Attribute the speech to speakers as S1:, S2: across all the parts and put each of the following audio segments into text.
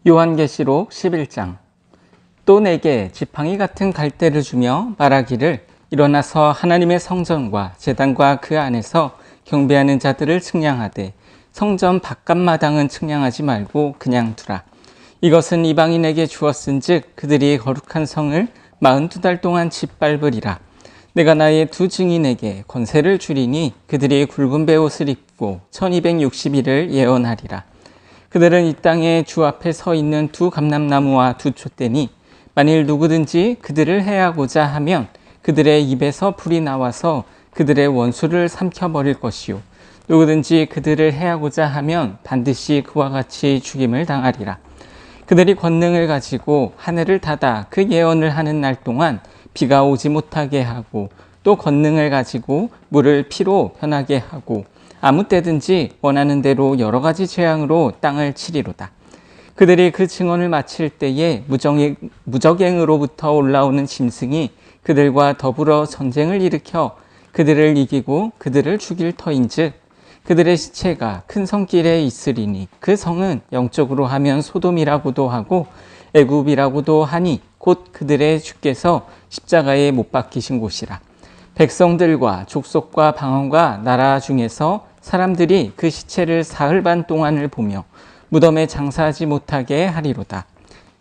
S1: 요한계시록 11장. 또 내게 지팡이 같은 갈대를 주며 말하기를 일어나서 하나님의 성전과 제단과 그 안에서 경배하는 자들을 측량하되 성전 바깥마당은 측량하지 말고 그냥 두라. 이것은 이방인에게 주었은즉 그들이 거룩한 성을 42달 동안 짓밟으리라. 내가 나의 두 증인에게 권세를 주리니 그들이 굵은 베옷을 입고 1260일을 예언하리라. 그들은 이 땅에 주 앞에 서 있는 두 감람나무와 두 촛대니 만일 누구든지 그들을 해하고자 하면 그들의 입에서 불이 나와서 그들의 원수를 삼켜버릴 것이요 누구든지 그들을 해하고자 하면 반드시 그와 같이 죽임을 당하리라. 그들이 권능을 가지고 하늘을 닫아 그 예언을 하는 날 동안 비가 오지 못하게 하고 또 권능을 가지고 물을 피로 변하게 하고 아무 때든지 원하는 대로 여러 가지 재앙으로 땅을 치리로다. 그들이 그 증언을 마칠 때에 무적행으로부터 올라오는 짐승이 그들과 더불어 전쟁을 일으켜 그들을 이기고 그들을 죽일 터인즉 그들의 시체가 큰 성길에 있으리니 그 성은 영적으로 하면 소돔이라고도 하고 애굽이라고도 하니 곧 그들의 주께서 십자가에 못 박히신 곳이라. 백성들과 족속과 방언과 나라 중에서 사람들이 그 시체를 사흘 반 동안을 보며 무덤에 장사하지 못하게 하리로다.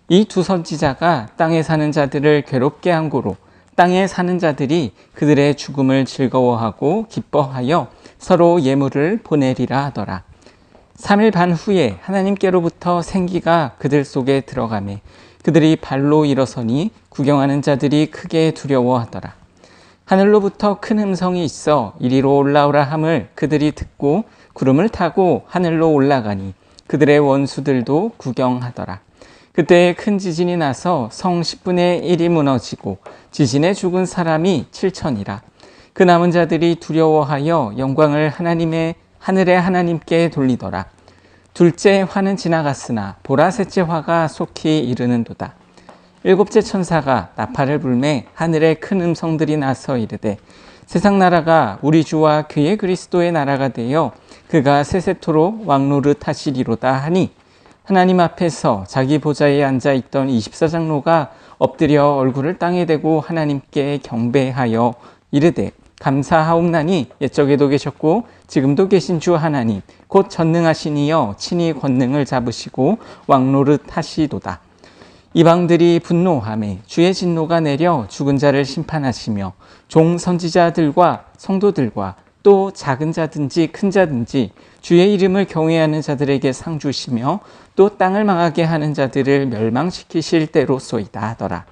S1: 이 두 선지자가 땅에 사는 자들을 괴롭게 한 고로 땅에 사는 자들이 그들의 죽음을 즐거워하고 기뻐하여 서로 예물을 보내리라 하더라. 3일 반 후에 하나님께로부터 생기가 그들 속에 들어가매 그들이 발로 일어서니 구경하는 자들이 크게 두려워하더라. 하늘로부터 큰 음성이 있어 이리로 올라오라 함을 그들이 듣고 구름을 타고 하늘로 올라가니 그들의 원수들도 구경하더라. 그때 큰 지진이 나서 성 10분의 1이 무너지고 지진에 죽은 사람이 7천이라. 그 남은 자들이 두려워하여 영광을 하늘의 하나님께 돌리더라. 둘째 화는 지나갔으나 보라 셋째 화가 속히 이르는도다. 일곱째 천사가 나팔을 불매 하늘에 큰 음성들이 나서 이르되 세상 나라가 우리 주와 그의 그리스도의 나라가 되어 그가 세세토록 왕노릇 하시리로다 하니 하나님 앞에서 자기 보좌에 앉아있던 24장로가 엎드려 얼굴을 땅에 대고 하나님께 경배하여 이르되 감사하옵나니 옛적에도 계셨고 지금도 계신 주 하나님 곧 전능하신 이여 친히 권능을 잡으시고 왕노릇 하시도다. 이방들이 분노하매 주의 진노가 내려 죽은 자를 심판하시며 종 선지자들과 성도들과 또 작은 자든지 큰 자든지 주의 이름을 경외하는 자들에게 상 주시며 또 땅을 망하게 하는 자들을 멸망시키실 때로소이다 하더라.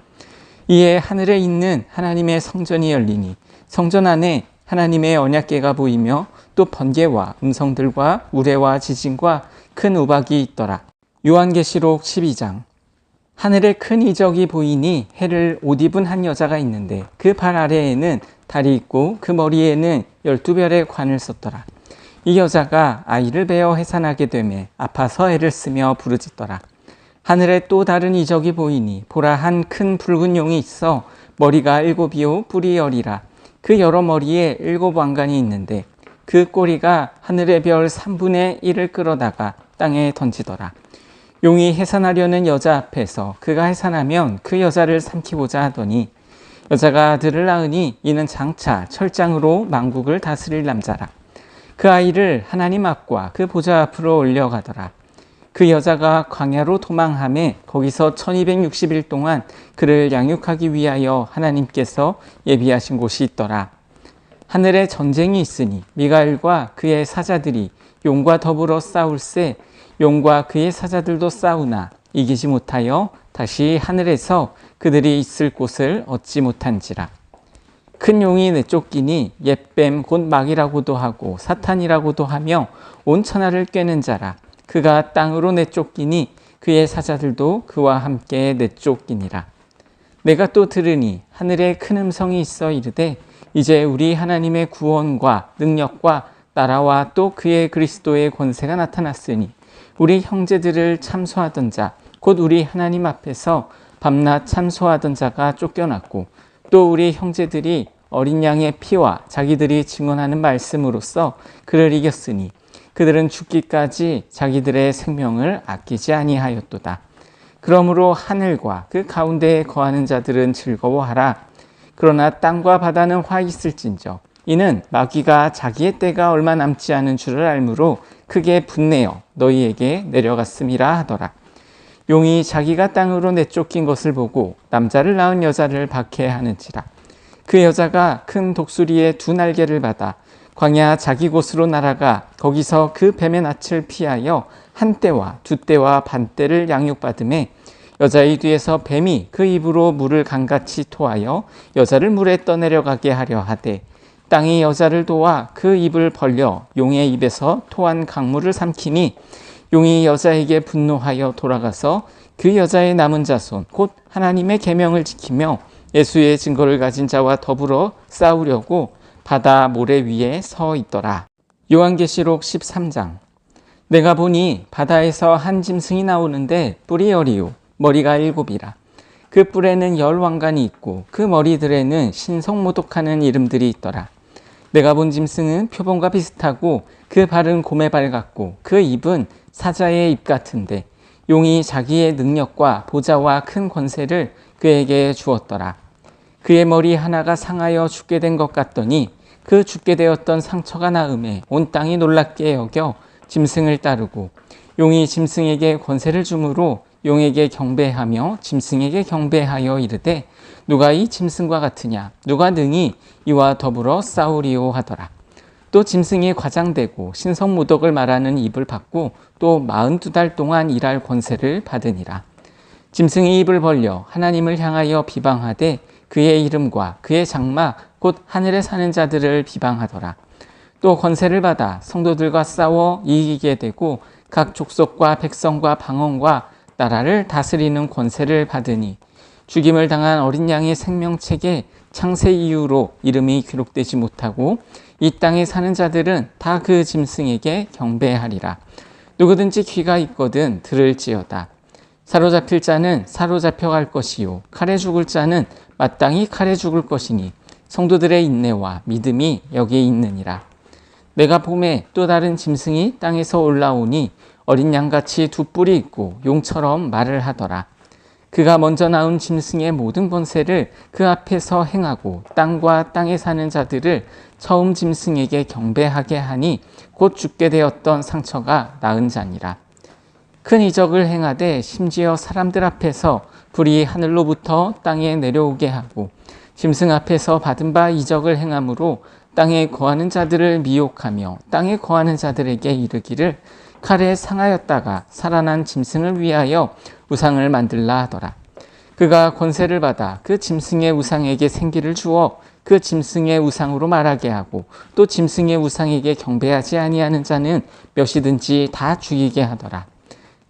S1: 이에 하늘에 있는 하나님의 성전이 열리니 성전 안에 하나님의 언약궤가 보이며 또 번개와 음성들과 우레와 지진과 큰 우박이 있더라. 요한계시록 12장. 하늘에 큰 이적이 보이니 해를 옷 입은 한 여자가 있는데 그 발 아래에는 달이 있고 그 머리에는 12별의 관을 썼더라. 이 여자가 아이를 베어 해산하게 되매 아파서 애를 쓰며 부르짖더라. 하늘에 또 다른 이적이 보이니 보라 한 큰 붉은 용이 있어 머리가 7이요 뿔이 10이라. 그 여러 머리에 7 왕관이 있는데 그 꼬리가 하늘의 별 3분의 1을 끌어다가 땅에 던지더라. 용이 해산하려는 여자 앞에서 그가 해산하면 그 여자를 삼키고자 하더니 여자가 아들을 낳으니 이는 장차 철장으로 만국을 다스릴 남자라. 그 아이를 하나님 앞과 그 보좌 앞으로 올려가더라. 그 여자가 광야로 도망하매 거기서 1260일 동안 그를 양육하기 위하여 하나님께서 예비하신 곳이 있더라. 하늘에 전쟁이 있으니 미가엘과 그의 사자들이 용과 더불어 싸울세 용과 그의 사자들도 싸우나 이기지 못하여 다시 하늘에서 그들이 있을 곳을 얻지 못한지라. 큰 용이 내쫓기니 옛뱀 곧 마귀라고도 하고 사탄이라고도 하며 온 천하를 꿰는 자라. 그가 땅으로 내쫓기니 그의 사자들도 그와 함께 내쫓기니라. 내가 또 들으니 하늘에 큰 음성이 있어 이르되 이제 우리 하나님의 구원과 능력과 나라와 또 그의 그리스도의 권세가 나타났으니 우리 형제들을 참소하던 자, 곧 우리 하나님 앞에서 밤낮 참소하던 자가 쫓겨났고 또 우리 형제들이 어린 양의 피와 자기들이 증언하는 말씀으로써 그를 이겼으니 그들은 죽기까지 자기들의 생명을 아끼지 아니하였도다. 그러므로 하늘과 그 가운데에 거하는 자들은 즐거워하라. 그러나 땅과 바다는 화 있을진저 이는 마귀가 자기의 때가 얼마 남지 않은 줄을 알므로 크게 분내어 너희에게 내려갔음이라 하더라. 용이 자기가 땅으로 내쫓긴 것을 보고 남자를 낳은 여자를 박해하는지라. 그 여자가 큰 독수리의 두 날개를 받아 광야 자기 곳으로 날아가 거기서 그 뱀의 낯을 피하여 한 떼와 두 떼와 반 떼를 양육받음에 여자의 뒤에서 뱀이 그 입으로 물을 강같이 토하여 여자를 물에 떠내려가게 하려 하되 땅이 여자를 도와 그 입을 벌려 용의 입에서 토한 강물을 삼키니 용이 여자에게 분노하여 돌아가서 그 여자의 남은 자손 곧 하나님의 계명을 지키며 예수의 증거를 가진 자와 더불어 싸우려고 바다 모래 위에 서 있더라. 요한계시록 13장. 내가 보니 바다에서 한 짐승이 나오는데 뿔이 열이요 머리가 7이라. 그 뿔에는 10왕관이 있고 그 머리들에는 신성모독하는 이름들이 있더라. 내가 본 짐승은 표범과 비슷하고 그 발은 곰의 발 같고 그 입은 사자의 입 같은데 용이 자기의 능력과 보좌와 큰 권세를 그에게 주었더라. 그의 머리 하나가 상하여 죽게 된 것 같더니 그 죽게 되었던 상처가 나음에 온 땅이 놀랍게 여겨 짐승을 따르고 용이 짐승에게 권세를 주므로 용에게 경배하며 짐승에게 경배하여 이르되 누가 이 짐승과 같으냐 누가 능히 이와 더불어 싸우리오 하더라. 또 짐승이 과장되고 신성모독을 말하는 입을 받고 또 42달 동안 일할 권세를 받으니라. 짐승이 입을 벌려 하나님을 향하여 비방하되 그의 이름과 그의 장막 곧 하늘에 사는 자들을 비방하더라. 또 권세를 받아 성도들과 싸워 이기게 되고 각 족속과 백성과 방언과 나라를 다스리는 권세를 받으니 죽임을 당한 어린 양의 생명책에 창세 이후로 이름이 기록되지 못하고 이 땅에 사는 자들은 다 그 짐승에게 경배하리라. 누구든지 귀가 있거든 들을지어다. 사로잡힐 자는 사로잡혀 갈 것이요 칼에 죽을 자는 마땅히 칼에 죽을 것이니 성도들의 인내와 믿음이 여기에 있느니라. 내가 봄에 또 다른 짐승이 땅에서 올라오니 어린 양같이 두 뿔이 있고 용처럼 말을 하더라. 그가 먼저 나온 짐승의 모든 권세를 그 앞에서 행하고 땅과 땅에 사는 자들을 처음 짐승에게 경배하게 하니 곧 죽게 되었던 상처가 나은 자니라. 큰 이적을 행하되 심지어 사람들 앞에서 불이 하늘로부터 땅에 내려오게 하고 짐승 앞에서 받은 바 이적을 행함으로 땅에 거하는 자들을 미혹하며 땅에 거하는 자들에게 이르기를 칼에 상하였다가 살아난 짐승을 위하여 우상을 만들라 하더라. 그가 권세를 받아 그 짐승의 우상에게 생기를 주어 그 짐승의 우상으로 말하게 하고 또 짐승의 우상에게 경배하지 아니하는 자는 몇이든지 다 죽이게 하더라.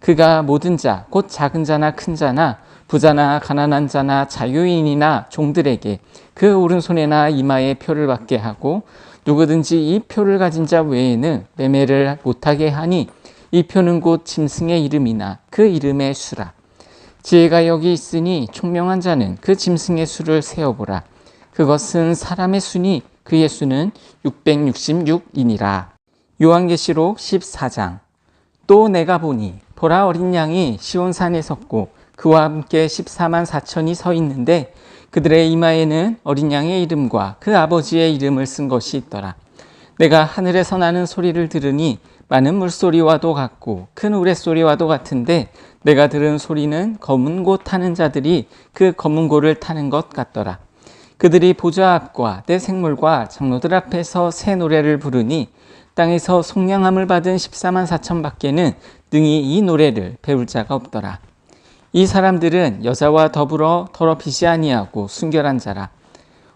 S1: 그가 모든 자 곧 작은 자나 큰 자나 부자나 가난한 자나 자유인이나 종들에게 그 오른손에나 이마에 표를 받게 하고 누구든지 이 표를 가진 자 외에는 매매를 못하게 하니 이 표는 곧 짐승의 이름이나 그 이름의 수라. 지혜가 여기 있으니 총명한 자는 그 짐승의 수를 세어보라. 그것은 사람의 수니 그의 수는 666이니라. 요한계시록 14장. 또 내가 보니 보라 어린 양이 시온산에 섰고 그와 함께 14만 4천이 서 있는데 그들의 이마에는 어린 양의 이름과 그 아버지의 이름을 쓴 것이 있더라. 내가 하늘에서 나는 소리를 들으니 많은 물소리와도 같고 큰 우레소리와도 같은데 내가 들은 소리는 검은 고 타는 자들이 그 검은 고를 타는 것 같더라. 그들이 보좌 앞과 내 생물과 장로들 앞에서 새 노래를 부르니 땅에서 속량함을 받은 14만 4천 밖에는 능히 이 노래를 배울 자가 없더라. 이 사람들은 여자와 더불어 더럽히지 아니하고 순결한 자라.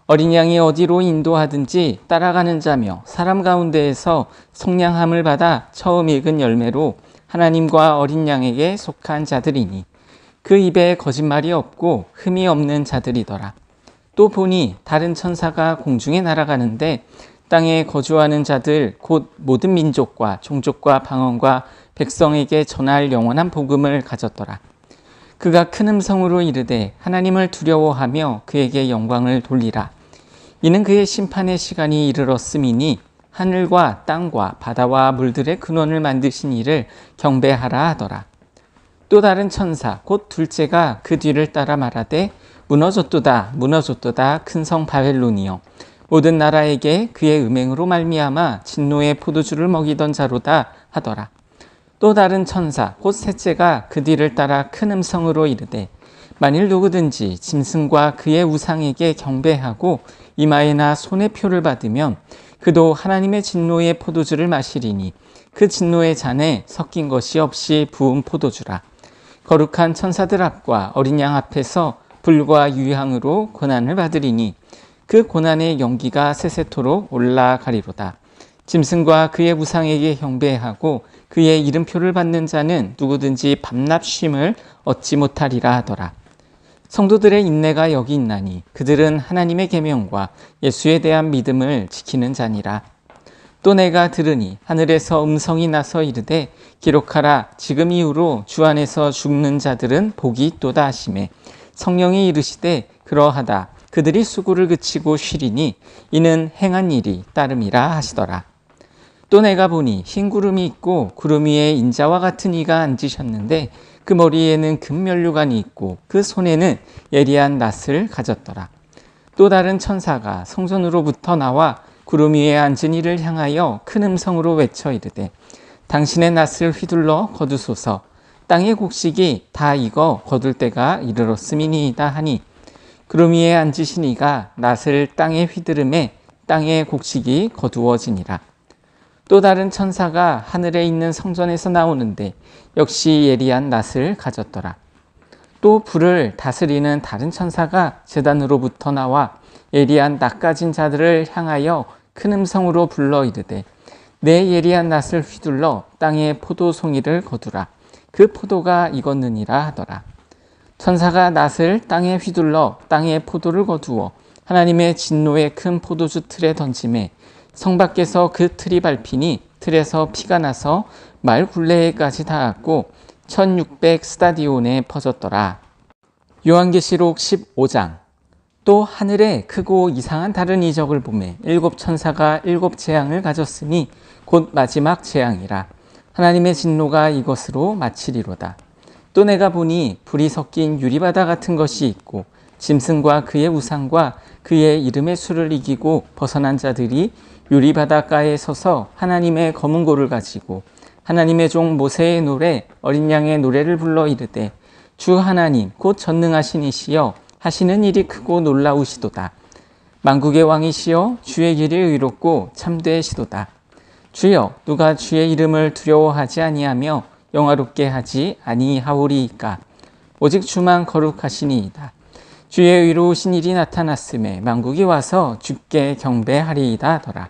S1: 어린 양이 어디로 인도하든지 따라가는 자며 사람 가운데에서 속량함을 받아 처음 익은 열매로 하나님과 어린 양에게 속한 자들이니 그 입에 거짓말이 없고 흠이 없는 자들이더라. 또 보니 다른 천사가 공중에 날아가는데 땅에 거주하는 자들 곧 모든 민족과 종족과 방언과 백성에게 전할 영원한 복음을 가졌더라. 그가 큰 음성으로 이르되 하나님을 두려워하며 그에게 영광을 돌리라. 이는 그의 심판의 시간이 이르렀음이니 하늘과 땅과 바다와 물들의 근원을 만드신 이를 경배하라 하더라. 또 다른 천사 곧 둘째가 그 뒤를 따라 말하되 무너졌도다 무너졌도다 큰 성 바벨론이여 모든 나라에게 그의 음행으로 말미암아 진노의 포도주를 먹이던 자로다 하더라. 또 다른 천사 곧 셋째가 그 뒤를 따라 큰 음성으로 이르되 만일 누구든지 짐승과 그의 우상에게 경배하고 이마에나 손에 표를 받으면 그도 하나님의 진노의 포도주를 마시리니 그 진노의 잔에 섞인 것이 없이 부은 포도주라. 거룩한 천사들 앞과 어린 양 앞에서 불과 유향으로 고난을 받으리니 그 고난의 연기가 세세토록 올라가리로다. 짐승과 그의 우상에게 경배하고 그의 이름표를 받는 자는 누구든지 밤낮 쉼을 얻지 못하리라 하더라. 성도들의 인내가 여기 있나니 그들은 하나님의 계명과 예수에 대한 믿음을 지키는 자니라. 또 내가 들으니 하늘에서 음성이 나서 이르되 기록하라. 지금 이후로 주 안에서 죽는 자들은 복이 있도다 하시매 성령이 이르시되 그러하다. 그들이 수고를 그치고 쉬리니 이는 행한 일이 따름이라 하시더라. 또 내가 보니 흰 구름이 있고 구름 위에 인자와 같은 이가 앉으셨는데 그 머리에는 금면류관이 있고 그 손에는 예리한 낫을 가졌더라. 또 다른 천사가 성전으로부터 나와 구름 위에 앉은 이를 향하여 큰 음성으로 외쳐 이르되 당신의 낫을 휘둘러 거두소서. 땅의 곡식이 다 익어 거둘 때가 이르렀음이니이다 하니 구름 위에 앉으신 이가 낫을 땅에 휘두르매 땅의 곡식이 거두어지니라. 또 다른 천사가 하늘에 있는 성전에서 나오는데 역시 예리한 낫을 가졌더라. 또 불을 다스리는 다른 천사가 제단으로부터 나와 예리한 낫 가진 자들을 향하여 큰 음성으로 불러 이르되 내 예리한 낫을 휘둘러 땅의 포도송이를 거두라. 그 포도가 익었느니라 하더라. 천사가 낫을 땅에 휘둘러 땅의 포도를 거두어 하나님의 진노의 큰 포도주 틀에 던지매 성 밖에서 그 틀이 밟히니 틀에서 피가 나서 말 굴레에까지 닿았고 1600 스타디온에 퍼졌더라. 요한계시록 15장. 또 하늘에 크고 이상한 다른 이적을 보매 일곱 천사가 일곱 재앙을 가졌으니 곧 마지막 재앙이라. 하나님의 진노가 이것으로 마치리로다. 또 내가 보니 불이 섞인 유리바다 같은 것이 있고 짐승과 그의 우상과 그의 이름의 수를 이기고 벗어난 자들이 유리바닷가에 서서 하나님의 검은 고를 가지고 하나님의 종 모세의 노래 어린 양의 노래를 불러 이르되 주 하나님 곧 전능하신 이시여 하시는 일이 크고 놀라우시도다. 만국의 왕이시여 주의 길이 의롭고 참되시도다. 주여 누가 주의 이름을 두려워하지 아니하며 영화롭게 하지 아니하오리이까. 오직 주만 거룩하시니이다. 주의 의로우신 일이 나타났음에 만국이 와서 주께 경배하리이다 하더라.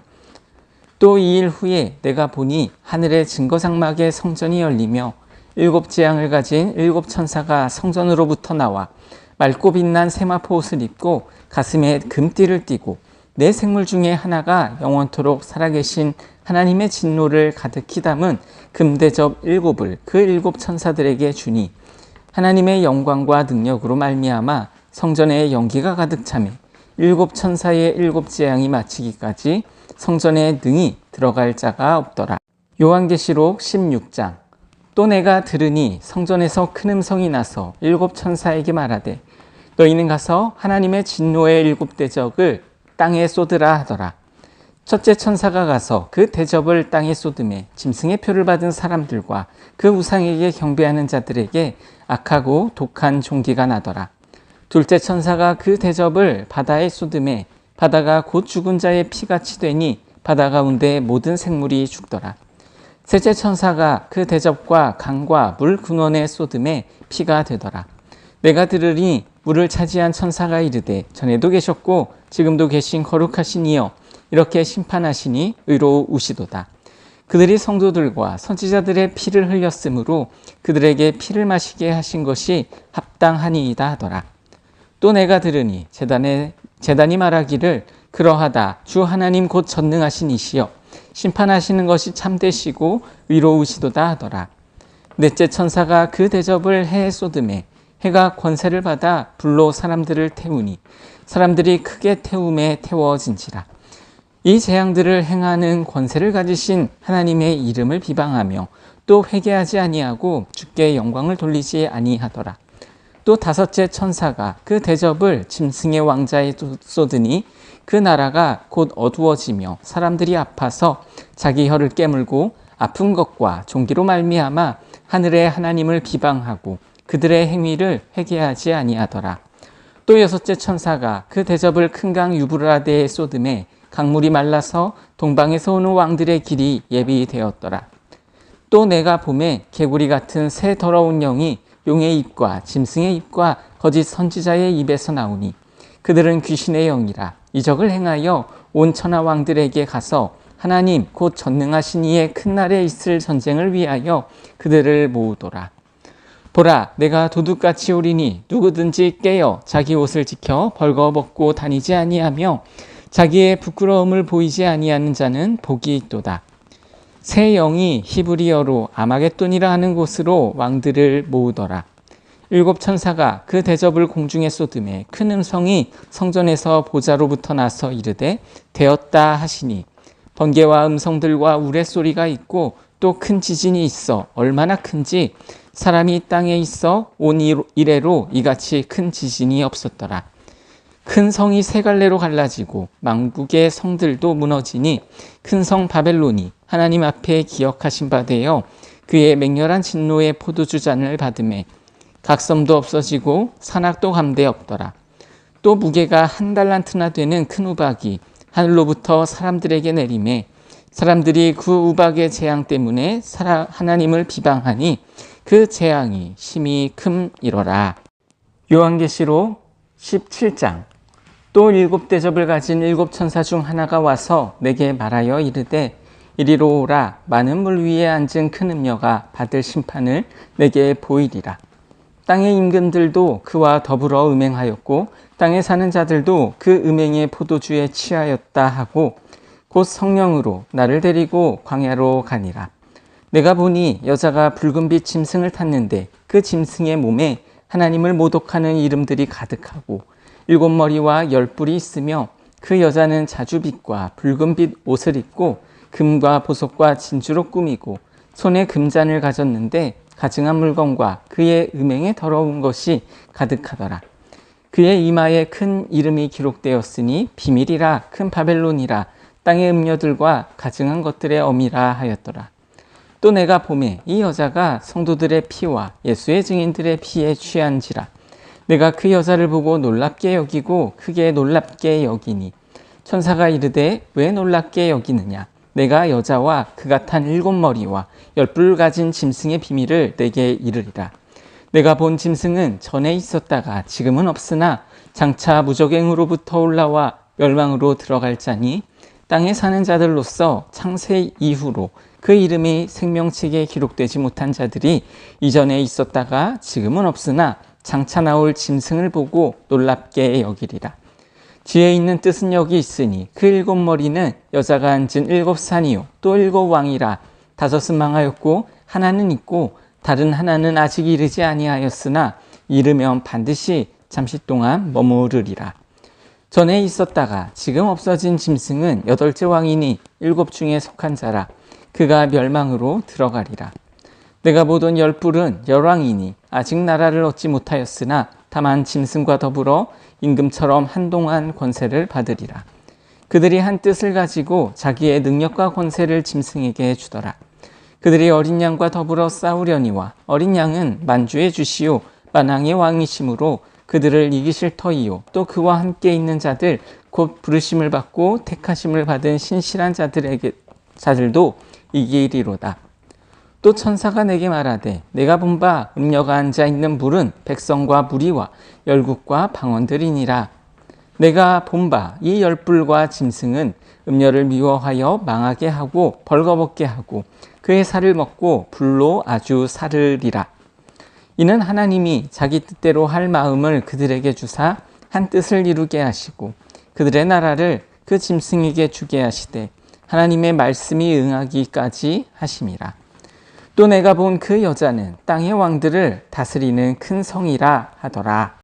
S1: 또 이 일 후에 내가 보니 하늘의 증거장막의 성전이 열리며 일곱 재앙을 가진 일곱 천사가 성전으로부터 나와 맑고 빛난 세마포 옷을 입고 가슴에 금띠를 띠고 네 생물 중에 하나가 영원토록 살아계신 하나님의 진노를 가득히 담은 금대접 일곱을 그 일곱 천사들에게 주니 하나님의 영광과 능력으로 말미암아 성전에 연기가 가득 차매 일곱 천사의 일곱 재앙이 마치기까지 성전에 능히 들어갈 자가 없더라. 요한계시록 16장. 또 내가 들으니 성전에서 큰 음성이 나서 일곱 천사에게 말하되 너희는 가서 하나님의 진노의 일곱 대접을 땅에 쏟으라 하더라. 첫째 천사가 가서 그 대접을 땅에 쏟음에 짐승의 표를 받은 사람들과 그 우상에게 경배하는 자들에게 악하고 독한 종기가 나더라. 둘째 천사가 그 대접을 바다에 쏟음에 바다가 곧 죽은 자의 피같이 되니 바다 가운데 모든 생물이 죽더라. 셋째 천사가 그 대접과 강과 물 근원에 쏟음에 피가 되더라. 내가 들으니 물을 차지한 천사가 이르되 전에도 계셨고 지금도 계신 거룩하신 이여 이렇게 심판하시니 의로우시도다. 그들이 성도들과 선지자들의 피를 흘렸으므로 그들에게 피를 마시게 하신 것이 합당하니이다 하더라. 또 내가 들으니 제단이 말하기를 그러하다. 주 하나님 곧 전능하신 이시여 심판하시는 것이 참되시고 의로우시도다 하더라. 넷째 천사가 그 대접을 해에 쏟음에 해가 권세를 받아 불로 사람들을 태우니 사람들이 크게 태움에 태워진지라. 이 재앙들을 행하는 권세를 가지신 하나님의 이름을 비방하며 또 회개하지 아니하고 주께 영광을 돌리지 아니하더라. 또 다섯째 천사가 그 대접을 짐승의 왕자에 쏟으니 그 나라가 곧 어두워지며 사람들이 아파서 자기 혀를 깨물고 아픈 것과 종기로 말미암아 하늘의 하나님을 비방하고 그들의 행위를 회개하지 아니하더라. 또 여섯째 천사가 그 대접을 큰 강 유브라데에 쏟음에 강물이 말라서 동방에서 오는 왕들의 길이 예비되었더라. 또 내가 봄에 개구리 같은 새 더러운 영이 용의 입과 짐승의 입과 거짓 선지자의 입에서 나오니 그들은 귀신의 영이라 이적을 행하여 온 천하 왕들에게 가서 하나님 곧 전능하신 이의 큰 날에 있을 전쟁을 위하여 그들을 모으더라. 보라, 내가 도둑같이 오리니 누구든지 깨어 자기 옷을 지켜 벌거벗고 다니지 아니하며 자기의 부끄러움을 보이지 아니하는 자는 복이 있도다. 새 영이 히브리어로 아마겟돈이라 하는 곳으로 왕들을 모으더라. 일곱 천사가 그 대접을 공중에 쏟음에 큰 음성이 성전에서 보좌로부터 나서 이르되 되었다 하시니 번개와 음성들과 우레소리가 있고 또 큰 지진이 있어 얼마나 큰지 사람이 땅에 있어 온 이래로 이같이 큰 지진이 없었더라. 큰 성이 세 갈래로 갈라지고 망국의 성들도 무너지니 큰 성 바벨론이 하나님 앞에 기억하신 바 되어 그의 맹렬한 진노의 포도주 잔을 받음에 각섬도 없어지고 산악도 감대 없더라. 또 무게가 1달란트나 되는 큰 우박이 하늘로부터 사람들에게 내림에 사람들이 그 우박의 재앙 때문에 하나님을 비방하니 그 재앙이 심히 큼이로라. 요한계시록 17장. 또 일곱 대접을 가진 일곱 천사 중 하나가 와서 내게 말하여 이르되 이리로 오라. 많은 물 위에 앉은 큰 음녀가 받을 심판을 내게 보이리라. 땅의 임금들도 그와 더불어 음행하였고 땅에 사는 자들도 그 음행의 포도주에 취하였다 하고 곧 성령으로 나를 데리고 광야로 가니라. 내가 보니 여자가 붉은빛 짐승을 탔는데 그 짐승의 몸에 하나님을 모독하는 이름들이 가득하고 7머리와 10뿔이 있으며 그 여자는 자주빛과 붉은빛 옷을 입고 금과 보석과 진주로 꾸미고 손에 금잔을 가졌는데 가증한 물건과 그의 음행에 더러운 것이 가득하더라. 그의 이마에 큰 이름이 기록되었으니 비밀이라 큰 바벨론이라 땅의 음녀들과 가증한 것들의 어미라 하였더라. 또 내가 보매 이 여자가 성도들의 피와 예수의 증인들의 피에 취한지라. 내가 그 여자를 보고 놀랍게 여기고 크게 놀랍게 여기니 천사가 이르되 왜 놀랍게 여기느냐. 내가 여자와 그가 탄 7머리와 10뿔 가진 짐승의 비밀을 내게 이르리라. 내가 본 짐승은 전에 있었다가 지금은 없으나 장차 무적행으로부터 올라와 멸망으로 들어갈 자니 땅에 사는 자들로서 창세 이후로 그 이름이 생명책에 기록되지 못한 자들이 이전에 있었다가 지금은 없으나 장차 나올 짐승을 보고 놀랍게 여기리라. 뒤에 있는 뜻은 여기 있으니 그 7머리는 여자가 앉은 7산이요 또 7왕이라. 5은 망하였고 하나는 있고 다른 하나는 아직 이르지 아니하였으나 이르면 반드시 잠시 동안 머무르리라. 전에 있었다가 지금 없어진 짐승은 8째 왕이니 7 중에 속한 자라. 그가 멸망으로 들어가리라. 내가 보던 10뿔은 열왕이니 아직 나라를 얻지 못하였으나 다만 짐승과 더불어 임금처럼 한동안 권세를 받으리라. 그들이 한 뜻을 가지고 자기의 능력과 권세를 짐승에게 주더라. 그들이 어린 양과 더불어 싸우려니와 어린 양은 만주의 주시오 만왕의 왕이심으로 그들을 이기실 터이요 또 그와 함께 있는 자들 곧 부르심을 받고 택하심을 받은 신실한 자들도 이기리로다. 또 천사가 내게 말하되 내가 본 바 음녀가 앉아 있는 물은 백성과 무리와 열국과 방언들이니라. 내가 본 바 이 10뿔과 짐승은 음녀를 미워하여 망하게 하고 벌거벗게 하고 그의 살을 먹고 불로 아주 사르리라. 이는 하나님이 자기 뜻대로 할 마음을 그들에게 주사 한 뜻을 이루게 하시고 그들의 나라를 그 짐승에게 주게 하시되 하나님의 말씀이 응하기까지 하심이라. 또 내가 본 그 여자는 땅의 왕들을 다스리는 큰 성이라 하더라.